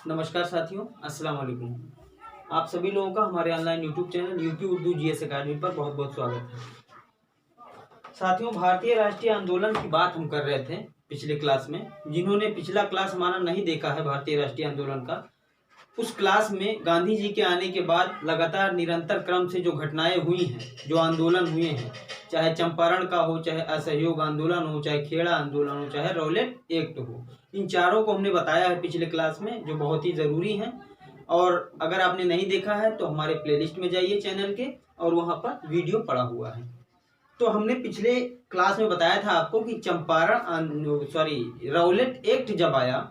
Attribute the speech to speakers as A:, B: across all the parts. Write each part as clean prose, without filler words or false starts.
A: नमस्कार साथियों, अस्सलाम वालेकुम। आप सभी लोगों का हमारे online YouTube channel UP Urdu GS academy पर बहुत बहुत स्वागत है। साथियों, भारतीय राष्ट्रीय आंदोलन की बात हम कर रहे थे पिछले क्लास में। जिन्होंने पिछला क्लास हमारा नहीं देखा है भारतीय राष्ट्रीय आंदोलन का, उस क्लास में गांधी जी के आने के बाद लगातार निरंतर क्रम से जो घटनाएं हुई हैं, जो आंदोलन हुए हैं, चाहे चंपारण का हो, चाहे असहयोग आंदोलन हो, चाहे खेड़ा आंदोलन हो, चाहे रौलेट एक्ट हो, इन चारों को हमने बताया है पिछले क्लास में, जो बहुत ही ज़रूरी हैं। और अगर आपने नहीं देखा है तो हमारे प्लेलिस्ट में जाइए चैनल के, और वहाँ पर वीडियो पड़ा हुआ है। तो हमने पिछले क्लास में बताया था आपको कि रौलेट एक्ट जब आया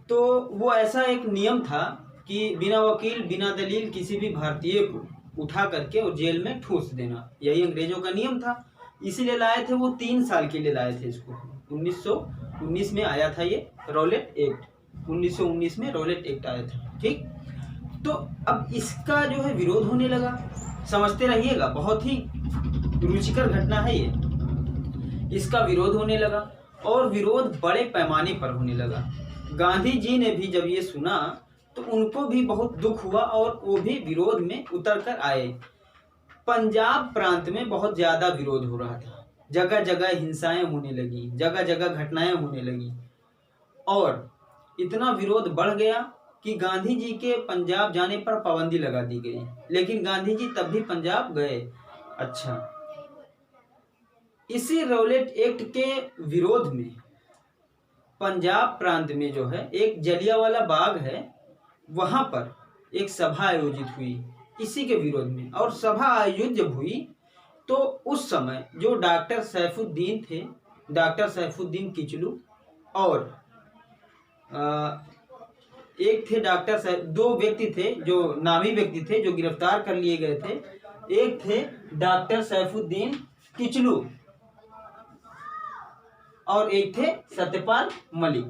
A: तो वो ऐसा एक नियम था कि बिना वकील बिना दलील किसी भी भारतीय को उठा करके और जेल में ठूस देना, यही अंग्रेजों का नियम था। इसीलिए लाए थे वो 3 साल के लिए लाए थे इसको। 1919 में आया था ये रौलेट एक्ट, 1919 में रौलेट एक्ट आया था। ठीक, तो अब इसका जो है विरोध होने लगा। समझते रहिएगा, बहुत ही रुचिकर घटना है ये। इसका विरोध होने लगा और विरोध बड़े पैमाने पर होने लगा। गांधी जी ने भी जब ये सुना तो उनको भी बहुत दुख हुआ और वो भी विरोध में उतर कर आए। पंजाब प्रांत में बहुत ज्यादा विरोध हो रहा था, जगह जगह हिंसाएं होने लगी, जगह जगह घटनाएं होने लगी, और इतना विरोध बढ़ गया कि गांधी जी के पंजाब जाने पर पाबंदी लगा दी गई। लेकिन गांधी जी तब भी पंजाब गए। अच्छा, इसी रौलेट एक्ट के विरोध में पंजाब प्रांत में जो है एक जलियांवाला बाग है, वहां पर एक सभा आयोजित हुई इसी के विरोध में। और सभा आयोजित जब हुई तो उस समय जो डॉक्टर सैफुद्दीन थे, डॉक्टर सैफुद्दीन किचलू, और एक थे दो व्यक्ति थे जो नामी व्यक्ति थे जो गिरफ्तार कर लिए गए थे। एक थे डॉक्टर सैफुद्दीन किचलू और एक थे सत्यपाल मलिक।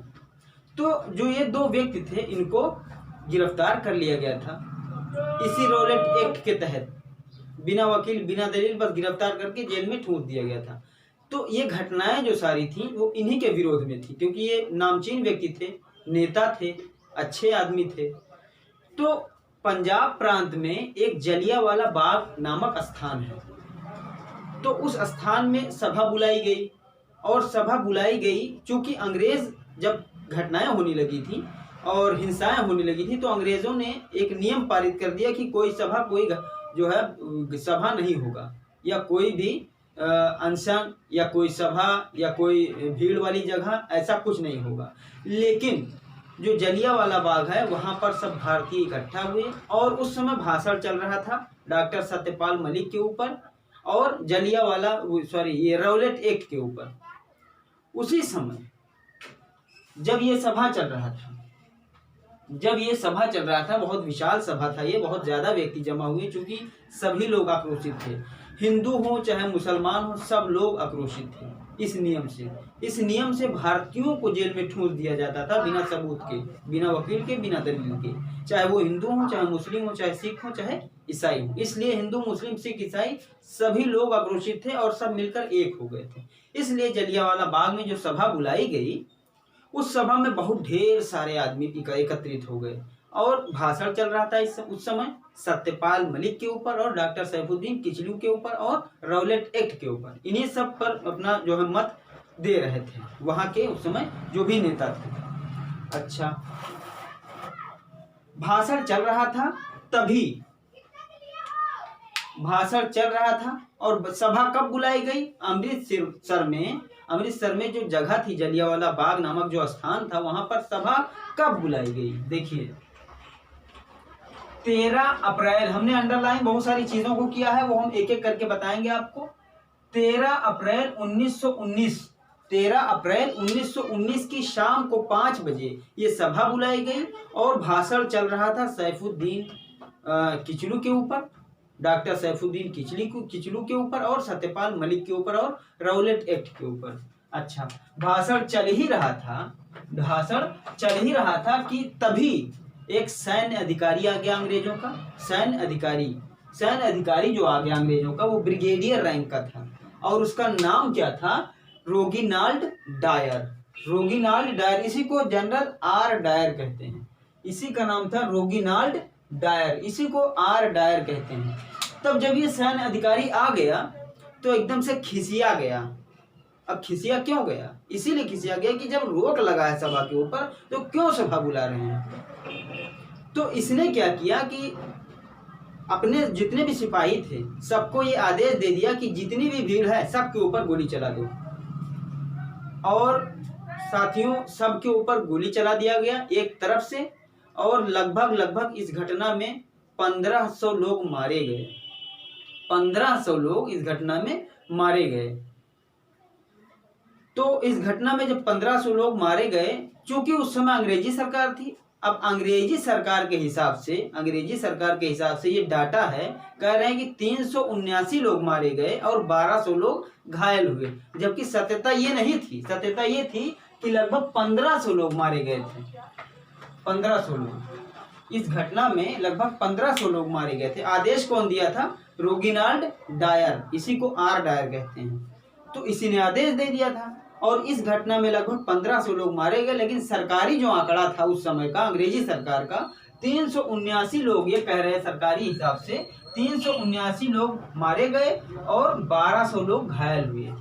A: तो जो ये 2 व्यक्ति थे, इनको गिरफ्तार कर लिया गया था इसी रौलेट एक्ट के तहत। बिना वकील बिना दलील बस गिरफ्तार करके जेल में ठूंस दिया गया था। तो ये घटनाएं जो सारी थी वो इन्हीं के विरोध में थी, क्योंकि ये नामचीन व्यक्ति थे, नेता थे, अच्छे आदमी थे। तो पंजाब प्रांत में एक जलियांवाला बाग नामक स्थान है, तो उस स्थान में सभा बुलाई गई। और सभा बुलाई गई चूंकि अंग्रेज जब घटनाएं होने लगी थी और हिंसाएं होने लगी थी, तो अंग्रेजों ने एक नियम पारित कर दिया कि कोई जो है सभा नहीं होगा, या कोई भी अनशन या कोई सभा या कोई भीड़ वाली जगह, ऐसा कुछ नहीं होगा। लेकिन जो जलियांवाला बाग है वहां पर सब भारतीय इकट्ठा हुए और उस समय भाषण चल रहा था डॉक्टर सत्यपाल मलिक के ऊपर और ये रौलेट एक्ट के ऊपर। उसी समय जब ये सभा चल रहा था, बहुत विशाल सभा था ये, बहुत ज्यादा व्यक्ति जमा हुए, क्योंकि सभी लोग आक्रोशित थे, हिंदू हो चाहे मुसलमान हो, सब लोग आक्रोशित थे इस नियम से। इस नियम से भारतीयों को जेल में ठूंस दिया जाता था बिना सबूत के, बिना वकील के, बिना दलील के, चाहे वो हिंदू हो, चाहे मुस्लिम हो, चाहे सिख हो, चाहे ईसाई हो। इसलिए हिंदू मुस्लिम सिख ईसाई सभी लोग आक्रोशित थे और सब मिलकर एक हो गए थे। इसलिए जलियांवाला बाग में जो सभा बुलाई गई, उस सभा में बहुत ढेर सारे आदमी एकत्रित हो गए और भाषण चल रहा था उस समय सत्यपाल मलिक के ऊपर और डॉक्टर सैफुद्दीन किचलू के ऊपर और रौलेट एक्ट के ऊपर। इन्हीं सब पर अपना जो है मत दे रहे थे वहां के उस समय जो भी नेता थे। अच्छा, भाषण चल रहा था, तभी भाषण चल रहा था और सभा कब बुलाई गई? अमृतसर में जो जगह थी जलियांवाला बाग नामक जो स्थान था, वहां पर सभा कब बुलाई गई? देखिए, 13 अप्रैल, हमने अंडरलाइन बहुत सारी चीजों को किया है, वो हम एक एक करके बताएंगे आपको। 13 अप्रैल 1919 की शाम को 5 बजे ये सभा बुलाई गई और भाषण चल रहा था सैफुद्दीन किचलू के ऊपर, डॉक्टर सैफुद्दीन किचलू के ऊपर और सत्यपाल मलिक के ऊपर और रौलेट एक्ट के ऊपर। अच्छा, भाषण चल ही रहा था कि तभी एक सैन्य अधिकारी आ गया अंग्रेजों का। सैन्य अधिकारी जो आ गया अंग्रेजों का, वो ब्रिगेडियर रैंक का था और उसका नाम क्या था? रोगिनाल्ड डायर। रोगिनाल्ड डायर, इसी को जनरल आर डायर कहते हैं। इसी का नाम था रोगिनाल्ड डायर, इसी को आर डायर कहते हैं। तब जब ये सैन्य अधिकारी आ गया तो एकदम से खिसिया गया। अब खिसिया क्यों गया? इसीलिए खिसिया गया कि जब रोक लगा है सभा के ऊपर तो क्यों सभा बुला रहे हैं। तो इसने क्या किया कि अपने जितने भी सिपाही थे सबको ये आदेश दे दिया कि जितनी भी भीड़ है सबके ऊपर गोली चला दो। और साथियों, सबके ऊपर गोली चला दिया गया एक तरफ से, और लगभग इस घटना में 1500 लोग मारे गए। 1500 लोग इस घटना में मारे गए। तो इस घटना में जब 1500 लोग मारे गए, चूंकि उस समय अंग्रेजी सरकार थी, अब अंग्रेजी सरकार के हिसाब से ये डाटा है, कह रहे हैं कि 379 लोग मारे गए और 1200 लोग घायल हुए, जबकि सत्यता ये नहीं थी। सत्यता ये थी कि लगभग 1500 लोग मारे गए थे। 1500 लोग, इस घटना में लगभग 1500 लोग मारे गए थे। आदेश कौन दिया था? रोगिनाल्ड डायर, इसी को आर डायर कहते हैं। तो इसी ने आदेश दे दिया था और इस घटना में लगभग 1500 लोग मारे गए। लेकिन सरकारी जो आंकड़ा था उस समय का, अंग्रेजी सरकार का, 379 लोग, ये कह रहे हैं सरकारी हिसाब से 379 लोग मारे गए और 1200 लोग घायल हुए।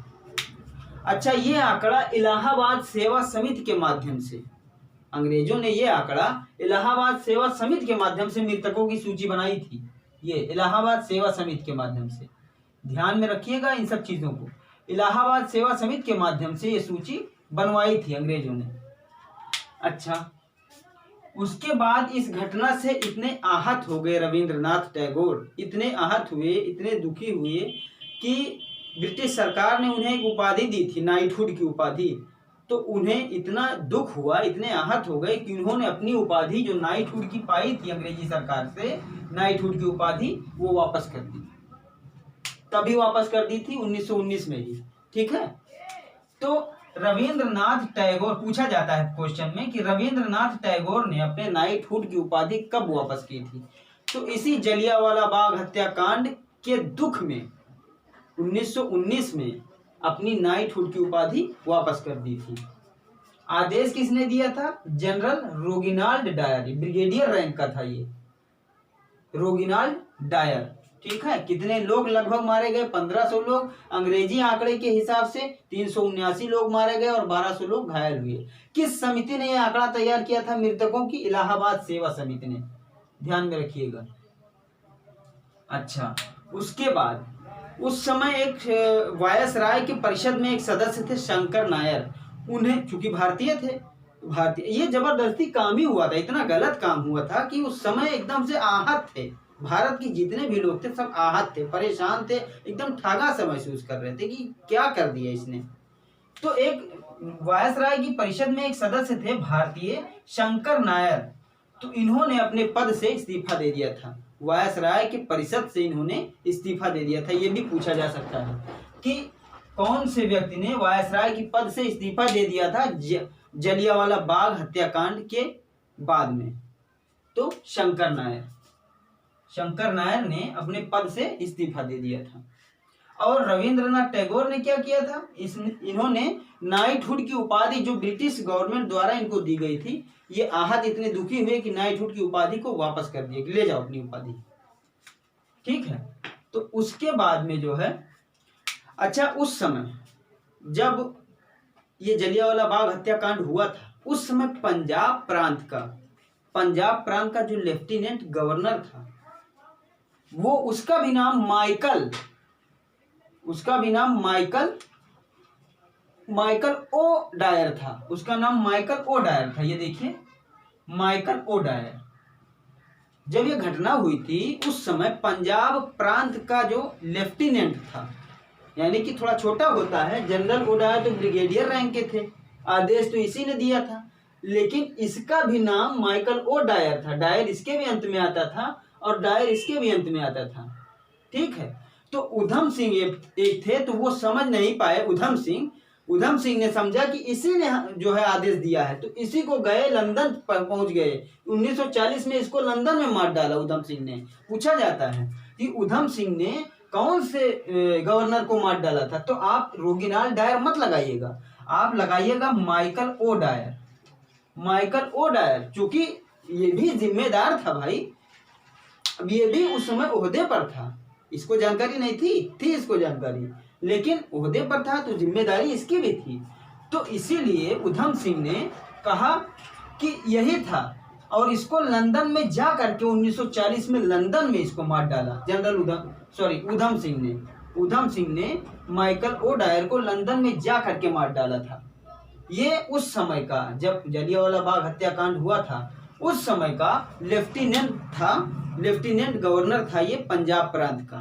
A: अच्छा, ये आंकड़ा इलाहाबाद सेवा समिति के माध्यम से, अंग्रेजों ने ये आंकड़ा इलाहाबाद सेवा समिति के माध्यम से मृतकों की सूची बनाई थी। ये इलाहाबाद सेवा समिति के माध्यम से, ध्यान में रखिएगा इन सब चीजों को। इलाहाबाद सेवा समिति के माध्यम से ये सूची बनवाई थी अंग्रेजों ने। अच्छा, उसके बाद इस घटना से इतने आहत हो गए रविंद्रनाथ टैगोर, इतने आहत हुए, इतने दुखी हुए कि ब्रिटिश सरकार ने उन्हें एक उपाधि दी थी, नाइटहुड की उपाधि। तो उन्हें इतना दुख हुआ, इतने आहत हो गए कि उन्होंने अपनी उपाधि जो नाइटहुड की पाई थी अंग्रेजी सरकार से, नाइटहुड की उपाधि वो वापस कर दी। तभी वापस कर दी थी 1919 में ही, ठीक है। तो रविंद्रनाथ टैगोर, पूछा जाता है क्वेश्चन में कि रविंद्रनाथ टैगोर ने अपने नाइटहुड की उपाधि कब वापस की थी? तो इसी जलियांवाला बाग हत्याकांड के दुख में 1919 में अपनी नाइटहुड की उपाधि वापस कर दी थी। आदेश किसने दिया था? जनरल रोगिनाल्ड डायर, ब्रिगेडियर रैंक का था ये रोगिनाल्ड डायर, ठीक है। कितने लोग लगभग मारे गए? 1500 लोग। अंग्रेजी आंकड़े के हिसाब से 379 लोग मारे गए और 1200 लोग घायल हुए। किस समिति ने यह आंकड़ा तैयार किया था मृतकों की? इलाहाबाद सेवा समिति ने, ध्यान में रखिएगा। अच्छा, उसके बाद उस समय एक वायसराय की परिषद में एक सदस्य थे शंकर नायर। उन्हें, चूंकि भारतीय थे, ये जबरदस्ती काम ही हुआ था, इतना गलत काम हुआ था कि उस समय एकदम से आहत थे। भारत के जितने भी लोग थे सब आहत थे, परेशान थे, एकदम ठगा सा महसूस कर रहे थे कि क्या कर दिया इसने। तो एक वायसराय की परिषद में एक सदस्य थे भारतीय शंकर नायर, तो इन्होंने अपने पद से इस्तीफा दे दिया था। वायसराय की परिषद से इन्होंने इस्तीफा दे दिया था। ये भी पूछा जा सकता है कि कौन से व्यक्ति ने वायसराय की पद से इस्तीफा दे दिया था जलियांवाला बाग हत्याकांड के बाद में? तो शंकर नायर ने अपने पद से इस्तीफा दे दिया था। और रविंद्रनाथ टैगोर ने क्या किया था? इन्होंने नाइटहुड की उपाधि जो ब्रिटिश गवर्नमेंट द्वारा इनको दी गई थी, ये आहत इतने दुखी हुए कि नाइटहुड की उपाधि को वापस कर दिया कि ले जाओ अपनी उपाधि, ठीक है। तो उसके बाद में जो है, अच्छा, उस समय जब ये जलियांवाला बाग हत्याकांड हुआ था, उस समय पंजाब प्रांत का जो लेफ्टिनेंट गवर्नर था, वो उसका भी नाम माइकल ओ डायर था। उसका नाम माइकल ओ डायर था। ये देखिए, माइकल ओ डायर। जब ये घटना हुई थी उस समय पंजाब प्रांत का जो लेफ्टिनेंट था, यानी कि थोड़ा छोटा होता है, जनरल ओ डायर तो ब्रिगेडियर रैंक के थे, आदेश तो इसी ने दिया था, लेकिन इसका भी नाम माइकल ओ डायर था। डायर इसके भी अंत में आता था और डायर इसके भी अंत में आता था, ठीक है। तो उधम सिंह एक थे, तो वो समझ नहीं पाए। उधम सिंह ने समझा कि इसी ने जो है आदेश दिया है, तो इसी को गए, लंदन पहुंच गए। 1940 में इसको लंदन में मार डाला उधम सिंह ने। पूछा जाता है कि उधम सिंह ने कौन से गवर्नर को मार डाला था, तो आप रोगिनाल्ड डायर मत लगाइएगा, आप लगाइएगा Michael O'Dwyer. Michael O'Dwyer, चूंकि ये भी जिम्मेदार था भाई, अब ये भी उस समय ओहदे पर था, इसको जानकारी नहीं थी इसको जानकारी, लेकिन ओहदे पर था तो जिम्मेदारी इसकी भी थी। तो इसीलिए उधम सिंह ने कहा कि यही था, और इसको लंदन में जा करके 1940 में लंदन में इसको मार डाला जनरल उधम सिंह ने माइकल ओ डायर को लंदन में जा करके मार डाला था। ये उस समय का, जब जलियांवाला बाग हत्याकांड हुआ था, उस समय का लेफ्टिनेंट गवर्नर था ये पंजाब प्रांत का।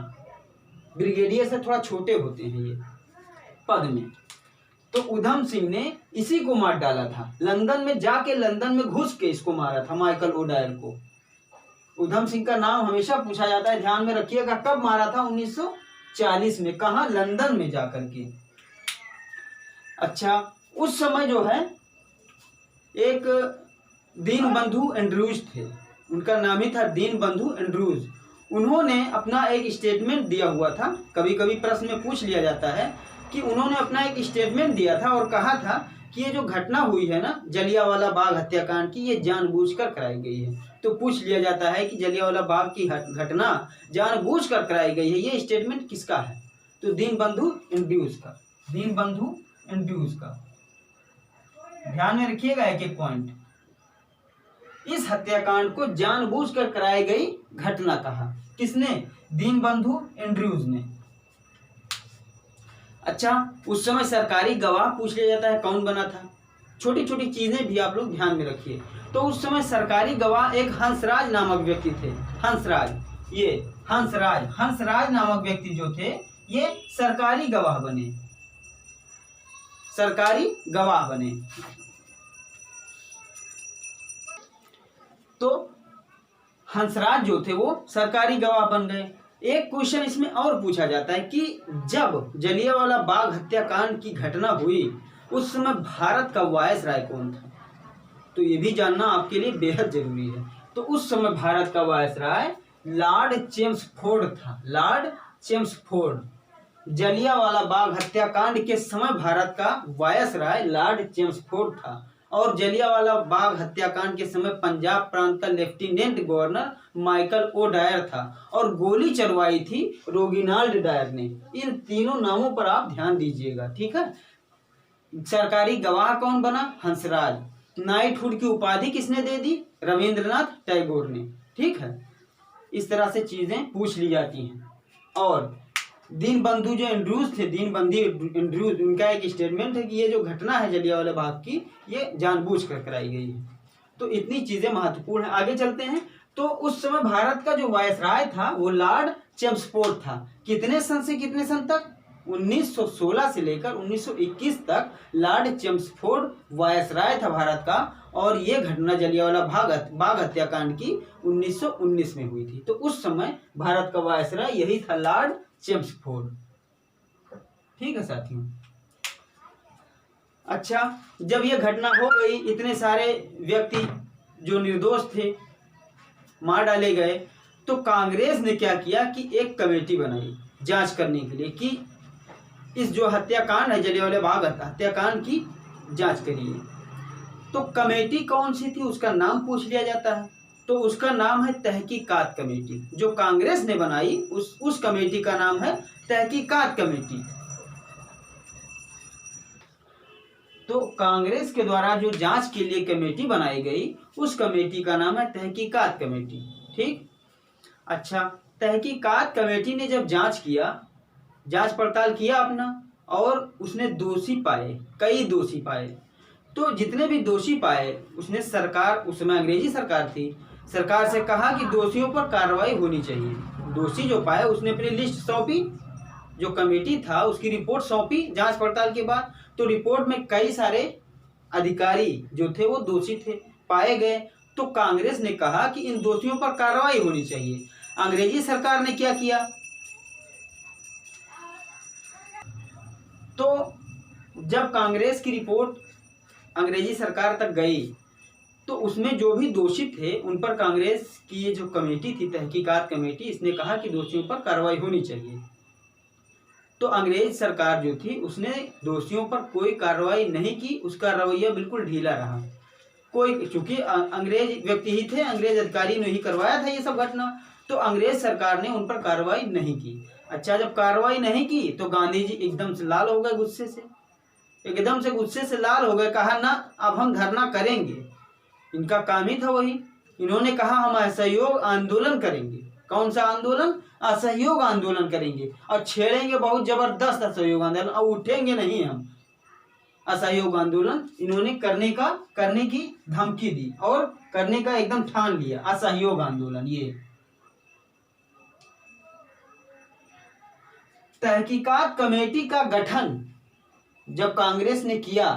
A: ब्रिगेडियर से थोड़ा छोटे होते हैं ये पद में। तो उधम सिंह ने इसी को मार डाला था, लंदन में जाके, लंदन में घुस के इसको मारा था माइकल ओ डायर को। उधम सिंह का नाम हमेशा पूछा जाता है, ध्यान में रखिएगा। कब मारा था? 1940 में। कहा? लंदन में जाकर के। अच्छा, उस समय जो है एक दीनबंधु एंड्रयूज थे, उनका नाम ही था दीनबंधु एंड्रयूज। उन्होंने अपना एक स्टेटमेंट दिया हुआ था, कभी कभी प्रश्न में पूछ लिया जाता है कि उन्होंने अपना एक स्टेटमेंट दिया था और कहा था कि ये जो घटना हुई है ना जलियांवाला बाग हत्याकांड की, ये जानबूझकर कराई गई है। तो पूछ लिया जाता है कि जलियांवाला बाग की घटना जानबूझकर कराई गई है, ये स्टेटमेंट किसका है? तो दीनबंधु एंड्रयूज का। दीनबंधु एंड्रयूज का। ध्यान में रखिएगा एक एक पॉइंट। इस हत्याकांड को जानबूझकर कराई गई घटना कहा। किसने? दीनबंधु एंड्रयूज ने। अच्छा, उस समय सरकारी गवाह पूछ लिया जाता है कौन बना था। छोटी छोटी चीजें भी आप लोग ध्यान में रखिए। तो उस समय सरकारी गवाह एक हंसराज नामक व्यक्ति थे। हंसराज नामक व्यक्ति जो थे, ये सरकारी गवाह बने। तो हंसराज जो थे वो सरकारी गवाह बन गए। एक क्वेश्चन इसमें और पूछा जाता है कि जब जलियांवाला बाग हत्याकांड की घटना हुई उस समय भारत का वायसराय कौन था? तो ये भी जानना आपके लिए बेहद जरूरी है। तो उस समय भारत का वायसराय लॉर्ड चेम्सफोर्ड था। Lord Chelmsford. जलियांवाला बाग हत्याकांड के समय भारत का वायसराय लॉर्ड चेम्सफोर्ड था, और जलियांवाला बाग हत्याकांड के समय पंजाब प्रांत का lieutenant governor Michael O'Dwyer था, और गोली चलवाई थी रोगिनाल्ड डायर ने। इन तीनों नामों पर आप ध्यान दीजिएगा, ठीक है। सरकारी गवाह कौन बना? हंसराज। नाइटहुड की उपाधि किसने दे दी? रविंद्रनाथ टैगोर ने। ठीक है, इस तरह से चीजें पूछ ली जाती हैं। और दीनबंधु जो एंड्रयूज थे, दीनबंधु एंड्रयूज, उनका एक स्टेटमेंट है कि ये जो घटना है जलियांवाला बाग की, ये जानबूझकर कराई गई है। तो इतनी चीजें महत्वपूर्ण है। आगे चलते हैं। तो उस समय भारत का जो वायसराय था वो लॉर्ड चेम्सफोर्ड था। कितने सन से कितने सन तक? 1916 से लेकर 1921 तक लॉर्ड चेम्सफोर्ड वायसराय था भारत का, और ये घटना जलियांवाला बाग हत्याकांड की 1919 में हुई थी। तो उस समय भारत का वायसराय यही था, लॉर्ड चेम्सफोर्ड। ठीक है साथियों। अच्छा, जब ये घटना हो गई, इतने सारे व्यक्ति जो निर्दोष थे मार डाले गए, तो कांग्रेस ने क्या किया कि एक कमेटी बनाई जांच करने के लिए कि इस जो हत्याकांड है जलियांवाला बाग हत्याकांड की जांच करिए। तो कमेटी कौन सी थी उसका नाम पूछ लिया जाता है। तो उसका नाम है तहकीकात कमेटी। जो कांग्रेस ने बनाई उस कमेटी का नाम है तहकीकात कमेटी। तो कांग्रेस के द्वारा जो जांच के लिए कमेटी बनाई गई उस कमेटी का नाम है तहकीकात कमेटी। ठीक। अच्छा, तहकीकात कमेटी ने जब जांच पड़ताल किया अपना, और उसने दोषी पाए, कई दोषी पाए। तो जितने भी दोषी पाए उसने सरकार, उस समय अंग्रेजी सरकार थी, सरकार से कहा कि दोषियों पर कार्रवाई होनी चाहिए। दोषी जो पाए उसने अपनी लिस्ट सौंपी, जो कमेटी था उसकी रिपोर्ट सौंपी जांच पड़ताल के बाद। तो रिपोर्ट में कई सारे अधिकारी जो थे वो दोषी थे, पाए गए। तो कांग्रेस ने कहा कि इन दोषियों पर कार्रवाई होनी चाहिए। अंग्रेजी सरकार ने क्या किया? तो जब कांग्रेस की रिपोर्ट अंग्रेजी सरकार तक गई तो उसमें जो भी दोषी थे उन पर कांग्रेस की ये जो कमेटी थी तहकीकात कमेटी, इसने कहा कि दोषियों पर कार्रवाई होनी चाहिए। तो अंग्रेज सरकार जो थी उसने दोषियों पर कोई कार्रवाई नहीं की, उसका रवैया बिल्कुल ढीला रहा। कोई, चूंकि अंग्रेज व्यक्ति ही थे, अंग्रेज अधिकारी ने ही करवाया था ये सब घटना, तो अंग्रेज सरकार ने उन पर कार्रवाई नहीं की। अच्छा, जब कार्रवाई नहीं की तो गांधी जी एकदम से लाल हो गए, गुस्से से, एकदम से गुस्से से लाल हो गए। कहा ना अब हम धरना करेंगे, इनका काम ही था वही। इन्होंने कहा हम असहयोग आंदोलन करेंगे। कौन सा आंदोलन? असहयोग आंदोलन करेंगे, और छेड़ेंगे बहुत जबरदस्त असहयोग आंदोलन, और उठेंगे नहीं हम। असहयोग आंदोलन इन्होंने करने की धमकी दी और करने का एकदम ठान लिया, असहयोग आंदोलन। ये तहकीकात कमेटी का गठन जब कांग्रेस ने किया,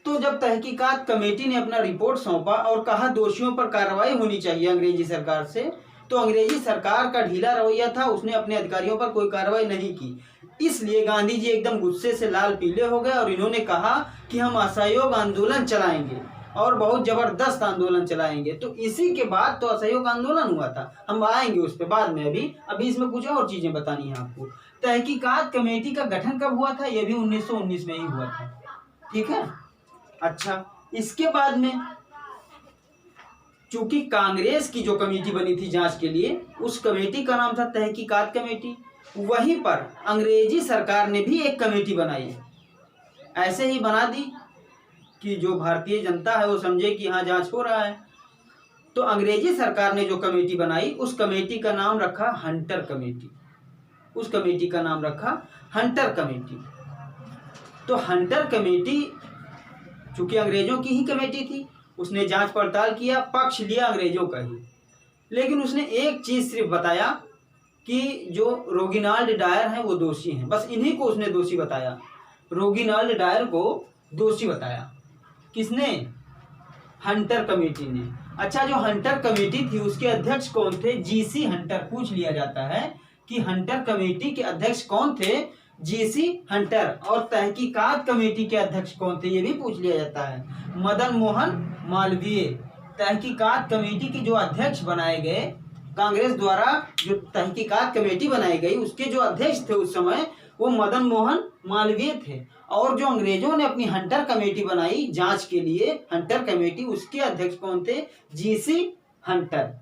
A: तो जब तहकीकात कमेटी ने अपना रिपोर्ट सौंपा और कहा दोषियों पर कार्रवाई होनी चाहिए अंग्रेजी सरकार से, तो अंग्रेजी सरकार का ढीला रवैया था, उसने अपने अधिकारियों पर कोई कार्रवाई नहीं की। इसलिए गांधी जी एकदम गुस्से से लाल पीले हो गए और इन्होंने कहा कि हम असहयोग आंदोलन चलाएंगे और बहुत जबरदस्त आंदोलन चलाएंगे। तो इसी के बाद तो असहयोग आंदोलन हुआ था, हम आएंगे उस पर बाद में। अभी इसमें कुछ और चीजें बतानी है आपको। तहकीकात कमेटी का गठन कब हुआ था? यह भी 1919 में ही हुआ था, ठीक है। अच्छा, इसके बाद में चूंकि कांग्रेस की जो कमेटी बनी थी जांच के लिए, उस कमेटी का नाम था तहकीकात कमेटी। वहीं पर अंग्रेजी सरकार ने भी एक कमेटी बनाई, ऐसे ही बना दी कि जो भारतीय जनता है वो समझे कि हाँ जांच हो रहा है। तो अंग्रेजी सरकार ने जो कमेटी बनाई, उस कमेटी का नाम रखा हंटर कमेटी। उस कमेटी का नाम रखा हंटर कमेटी। तो हंटर कमेटी चूंकि अंग्रेजों की ही कमेटी थी, उसने जांच पड़ताल किया, पक्ष लिया अंग्रेजों का ही, लेकिन उसने एक चीज सिर्फ बताया कि जो रोगिनाल्ड डायर हैं वो दोषी हैं। बस इन्हीं को उसने दोषी बताया, रोगिनाल्ड डायर को दोषी बताया। किसने? हंटर कमेटी ने। अच्छा, जो हंटर कमेटी थी उसके अध्यक्ष कौन थे? GC Hunter. पूछ लिया जाता है कि हंटर कमेटी के अध्यक्ष कौन थे? GC Hunter. और तहकीकात कमेटी के अध्यक्ष कौन थे? ये भी पूछ लिया जाता है। मदन मोहन मालवीय। तहकीकात कमेटी के जो अध्यक्ष बनाए गए, कांग्रेस द्वारा जो तहकीकात कमेटी बनाई गई, उसके जो अध्यक्ष थे उस समय वो मदन मोहन मालवीय थे। और जो अंग्रेजों ने अपनी हंटर कमेटी बनाई जांच के लिए, हंटर कमेटी, उसके अध्यक्ष कौन थे? GC Hunter.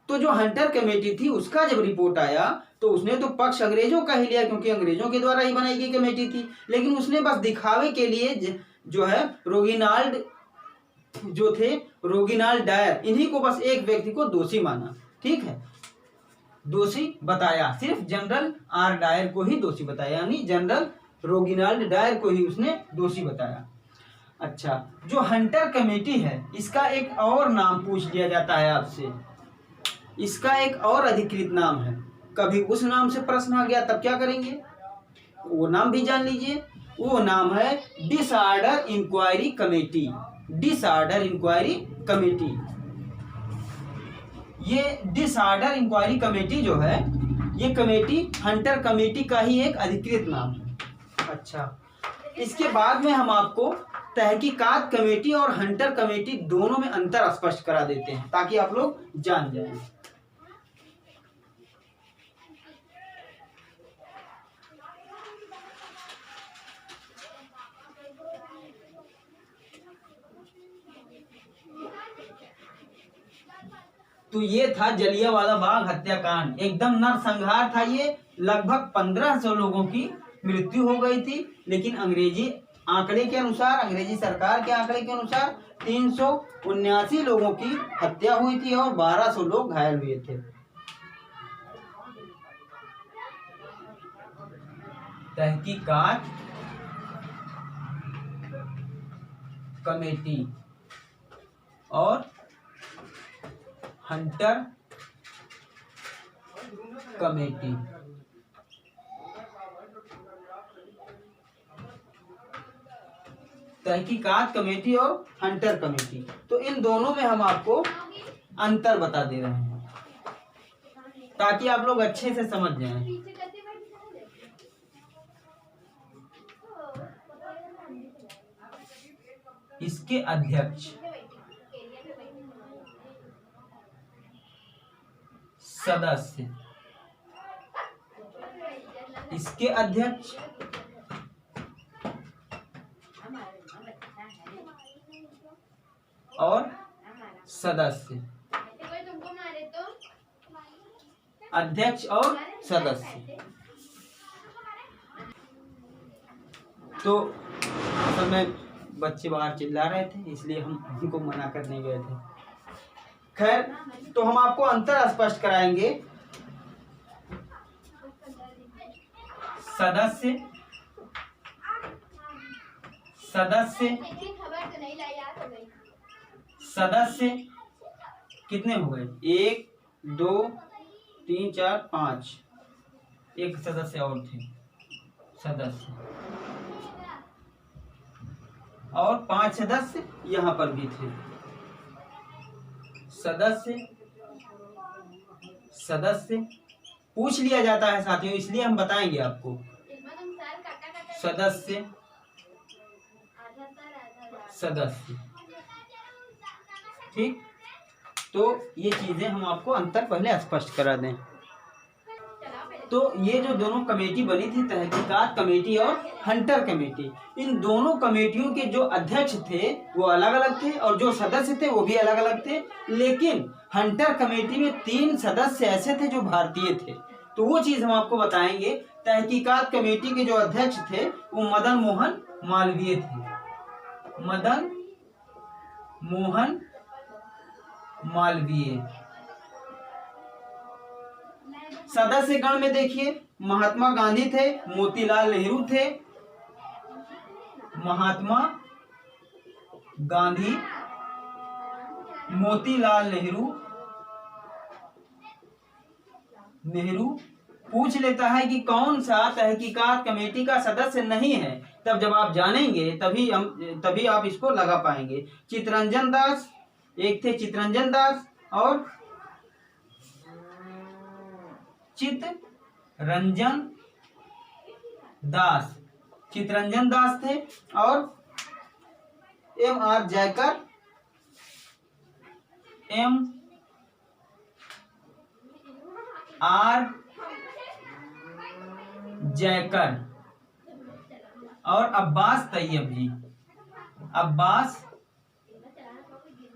A: तो जो हंटर कमेटी थी उसका जब रिपोर्ट आया तो उसने तो पक्ष अंग्रेजों का ही लिया, क्योंकि अंग्रेजों के द्वारा ही बनाई गई कमेटी थी। लेकिन उसने बस दिखावे के लिए जो है रोगिनाल्ड जो थे, रोगिनाल्ड डायर, इन्हीं को बस एक व्यक्ति को दोषी माना, ठीक है, दोषी बताया। सिर्फ जनरल आर डायर को ही दोषी बताया, यानी जनरल रोगिनाल्ड डायर को ही उसने दोषी बताया। अच्छा, जो हंटर कमेटी है इसका एक और नाम पूछ लिया जाता है आपसे, इसका एक और अधिकृत नाम है। कभी उस नाम से प्रश्न आ गया तब क्या करेंगे, वो नाम भी जान लीजिए। वो नाम है disorder inquiry committee. Disorder inquiry committee. ये डिसऑर्डर इंक्वायरी कमेटी जो है, ये कमेटी हंटर कमेटी का ही एक अधिकृत नाम है। अच्छा, इसके बाद में हम आपको तहकीकात कमेटी और हंटर कमेटी दोनों में अंतर स्पष्ट करा देते हैं ताकि आप लोग जान जाएं। तो ये था जलियांवाला बाग हत्याकांड, एकदम नरसंहार था ये। लगभग 1500 लोगों की मृत्यु हो गई थी, लेकिन अंग्रेजी आंकड़े के अनुसार, अंग्रेजी सरकार के आंकड़े के अनुसार 379 लोगों की हत्या हुई थी और 1200 लोग घायल हुए थे। तहकीकात कमेटी और हंटर कमेटी। तहकीकात कमेटी और हंटर कमेटी, तो इन दोनों में हम आपको अंतर बता दे रहे हैं ताकि आप लोग अच्छे से समझ जाएं। इसके अध्यक्ष, सदस्य, इसके अध्यक्ष और सदस्य, अध्यक्ष और सदस्य। तो असल में बच्चे बाहर चिल्ला रहे थे, इसलिए हम उनको मना करने गए थे। खैर, तो हम आपको अंतर स्पष्ट कराएंगे। सदस्य, सदस्य, सदस्य कितने हो गए? 1 2 3 4 5। एक सदस्य और थे, सदस्य, और 5 सदस्य यहाँ पर भी थे। सदस्य, सदस्य पूछ लिया जाता है साथियों, इसलिए हम बताएंगे आपको। सदस्य, सदस्य, ठीक। तो ये चीजें हम आपको अंतर पहले स्पष्ट करा दें। तो ये जो दोनों कमेटी बनी थी, तहकीकात कमेटी और हंटर कमेटी, इन दोनों कमेटियों के जो अध्यक्ष थे वो अलग अलग थे और जो सदस्य थे वो भी अलग अलग थे। लेकिन हंटर कमेटी में 3 सदस्य ऐसे थे जो भारतीय थे, तो वो चीज हम आपको बताएंगे। तहकीकात कमेटी के जो अध्यक्ष थे वो मदन मोहन मालवीय थे, मदन मोहन मालवीय। सदस्य गण में देखिए, महात्मा गांधी थे, मोतीलाल नेहरू थे, महात्मा गांधी, मोतीलाल नेहरू। नेहरू पूछ लेता है कि कौन सा तहकीकात कमेटी का सदस्य नहीं है, तब जब आप जानेंगे तभी आप इसको लगा पाएंगे। चित्तरंजन दास एक थे, चित्तरंजन दास और चित्तरंजन दास, चित्तरंजन दास थे, और M.R. जयकर, M.R. जयकर और अब्बास तैयब जी, अब्बास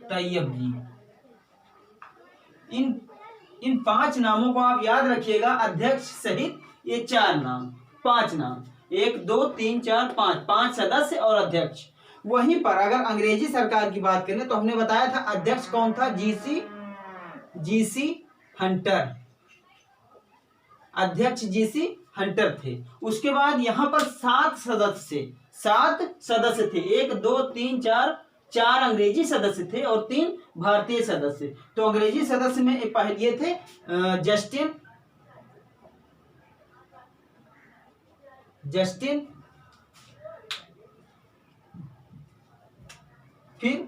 A: तैयब जी। इन 5 नामों को आप याद रखिएगा, अध्यक्ष सहित ये 4 नाम, 5 नाम, 1 2 3 4 5 सदस्य और अध्यक्ष। वहीं पर अगर अंग्रेजी सरकार की बात करें तो हमने बताया था अध्यक्ष कौन था? जीसी हंटर, अध्यक्ष जीसी हंटर थे। उसके बाद यहाँ पर 7 सदस्य थे, 1 2 3 4 अंग्रेजी सदस्य थे और 3 भारतीय सदस्य। तो अंग्रेजी सदस्य में पहले थे जस्टिन, फिर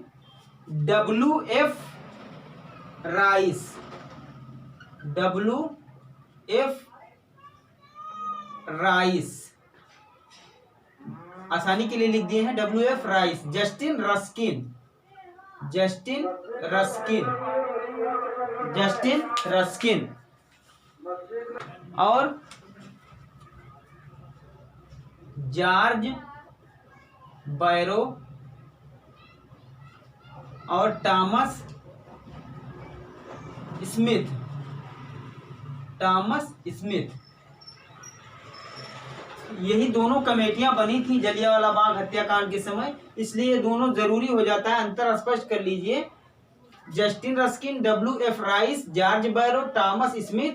A: WF राइस, आसानी के लिए लिख दिए हैं WF राइस। जस्टिन रस्किन और जॉर्ज बैरो और टॉमस स्मिथ। यही दोनों कमेटियां बनी थी जलियांवाला बाग हत्याकांड के समय, इसलिए दोनों जरूरी हो जाता है। अंतर स्पष्ट कर लीजिए। Justin Ruskin, WF Rice, George Barrow, Thomas Smith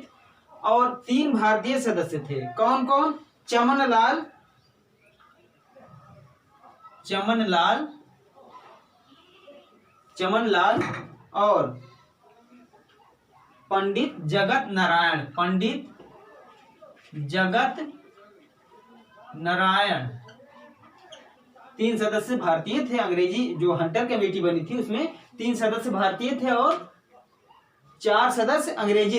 A: और 3 भारतीय सदस्य थे। कौन कौन? चमनलाल और पंडित जगत नारायण। 3 सदस्य भारतीय थे। अंग्रेजी जो हंटर कमेटी बनी थी उसमें 3 सदस्य भारतीय थे और 4 सदस्य अंग्रेज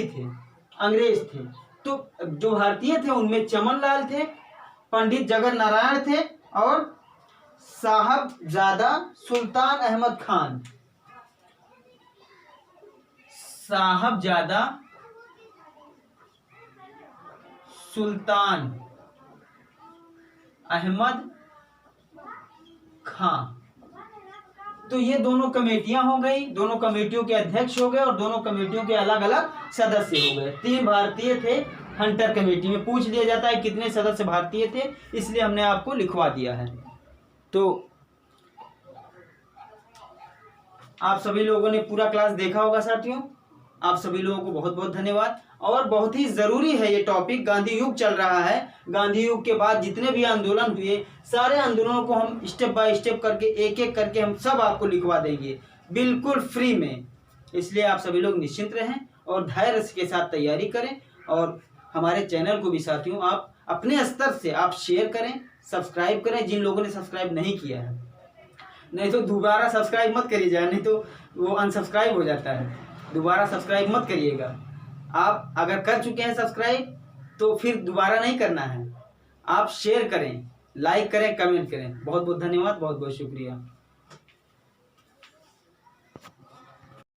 A: थे। तो जो भारतीय थे उनमें चमनलाल थे, पंडित जगत नारायण थे और साहबजादा सुल्तान अहमद खान। साहबजादा सुल्तान अहमद खां। तो ये दोनों कमेटियां हो गई, दोनों कमेटियों के अध्यक्ष हो गए और दोनों कमेटियों के अलग अलग सदस्य हो गए। 3 भारतीय थे हंटर कमेटी में। पूछ लिया जाता है कितने सदस्य भारतीय थे, इसलिए हमने आपको लिखवा दिया है। तो आप सभी लोगों ने पूरा क्लास देखा होगा साथियों। आप सभी लोगों को बहुत बहुत धन्यवाद। और बहुत ही जरूरी है ये टॉपिक। गांधी युग चल रहा है, गांधी युग के बाद जितने भी आंदोलन हुए, सारे आंदोलनों को हम स्टेप बाय स्टेप करके, एक एक करके हम सब आपको लिखवा देंगे बिल्कुल फ्री में। इसलिए आप सभी लोग निश्चिंत रहें और धैर्य के साथ तैयारी करें। और हमारे चैनल को भी साथियों आप अपने स्तर से आप शेयर करें, सब्सक्राइब करें जिन लोगों ने सब्सक्राइब नहीं किया है। नहीं तो दोबारा सब्सक्राइब मत करिएगा, नहीं तो वो अनसब्सक्राइब हो जाता है। दोबारा सब्सक्राइब मत करिएगा। आप अगर कर चुके हैं सब्सक्राइब तो फिर दोबारा नहीं करना है। आप शेयर करें, लाइक करें, कमेंट करें। बहुत बहुत धन्यवाद, बहुत बहुत शुक्रिया।